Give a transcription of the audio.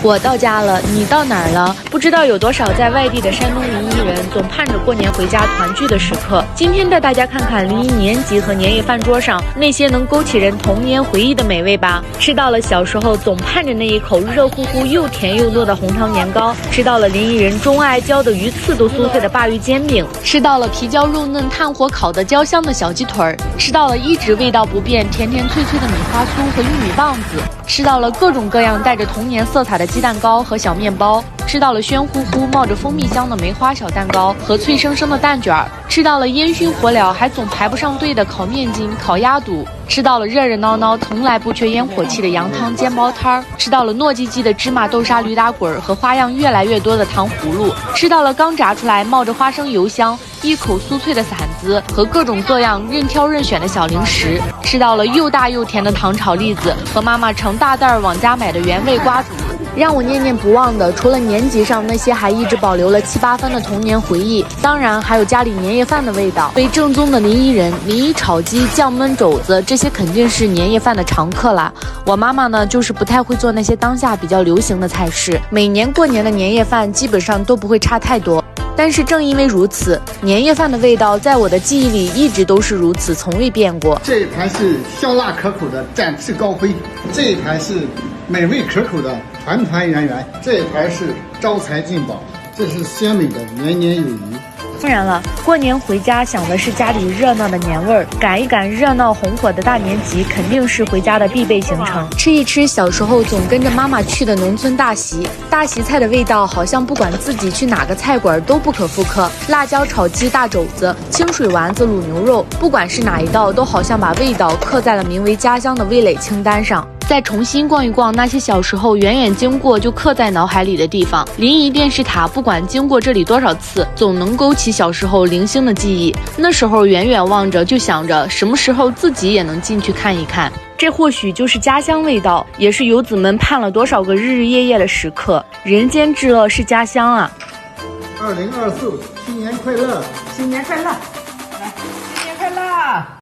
我到家了，你到哪儿了？不知道有多少在外地的山东临沂人总盼着过年回家团聚的时刻。今天带大家看看临沂年集和年夜饭桌上那些能勾起人童年回忆的美味吧。吃到了小时候总盼着那一口热乎乎又甜又糯的红糖年糕，吃到了临沂人钟爱嚼的鱼刺都酥脆的鲅鱼煎饼，吃到了皮焦肉嫩炭火烤的焦香的小鸡腿儿，吃到了一直味道不变甜甜脆脆的米花酥和玉米棒子，吃到了各种各样带着童年色彩的鸡蛋糕和小面包，吃到了喧乎乎冒着蜂蜜香的梅花小蛋糕和脆生生的蛋卷儿，吃到了烟熏火燎还总排不上队的烤面筋、烤鸭肚，吃到了热热闹闹从来不缺烟火气的羊汤煎包摊儿，吃到了糯叽叽的芝麻豆沙驴打滚和花样越来越多的糖葫芦，吃到了刚炸出来冒着花生油香一口酥脆的馓子和各种各样任挑任选的小零食，吃到了又大又甜的糖炒栗子和妈妈成大袋往家买的原味瓜子。让我念念不忘的，除了年集上那些还一直保留了7、8分的童年回忆，当然还有家里年夜饭的味道。为正宗的临沂人，临沂炒鸡、酱焖肘子这些肯定是年夜饭的常客啦。我妈妈呢，就是不太会做那些当下比较流行的菜式，每年过年的年夜饭基本上都不会差太多。但是正因为如此，年夜饭的味道在我的记忆里一直都是如此，从未变过。这一盘是香辣可口的展翅高飞，这一盘是美味可口的团团圆圆，这一盘是招财进宝，这是鲜美的年年有余。当然了，过年回家想的是家里热闹的年味儿，赶一赶热闹红火的大年集肯定是回家的必备行程。吃一吃小时候总跟着妈妈去的农村大席，大席菜的味道好像不管自己去哪个菜馆都不可复刻。辣椒炒鸡、大肘子、清水丸子、卤牛肉，不管是哪一道，都好像把味道刻在了名为家乡的味蕾清单上。再重新逛一逛那些小时候远远经过就刻在脑海里的地方，临沂电视塔不管经过这里多少次，总能勾起小时候零星的记忆。那时候远远望着就想着什么时候自己也能进去看一看，这或许就是家乡味道，也是游子们盼了多少个日日夜夜的时刻。人间至乐是家乡啊2024新年快乐，新年快乐，来，新年快乐。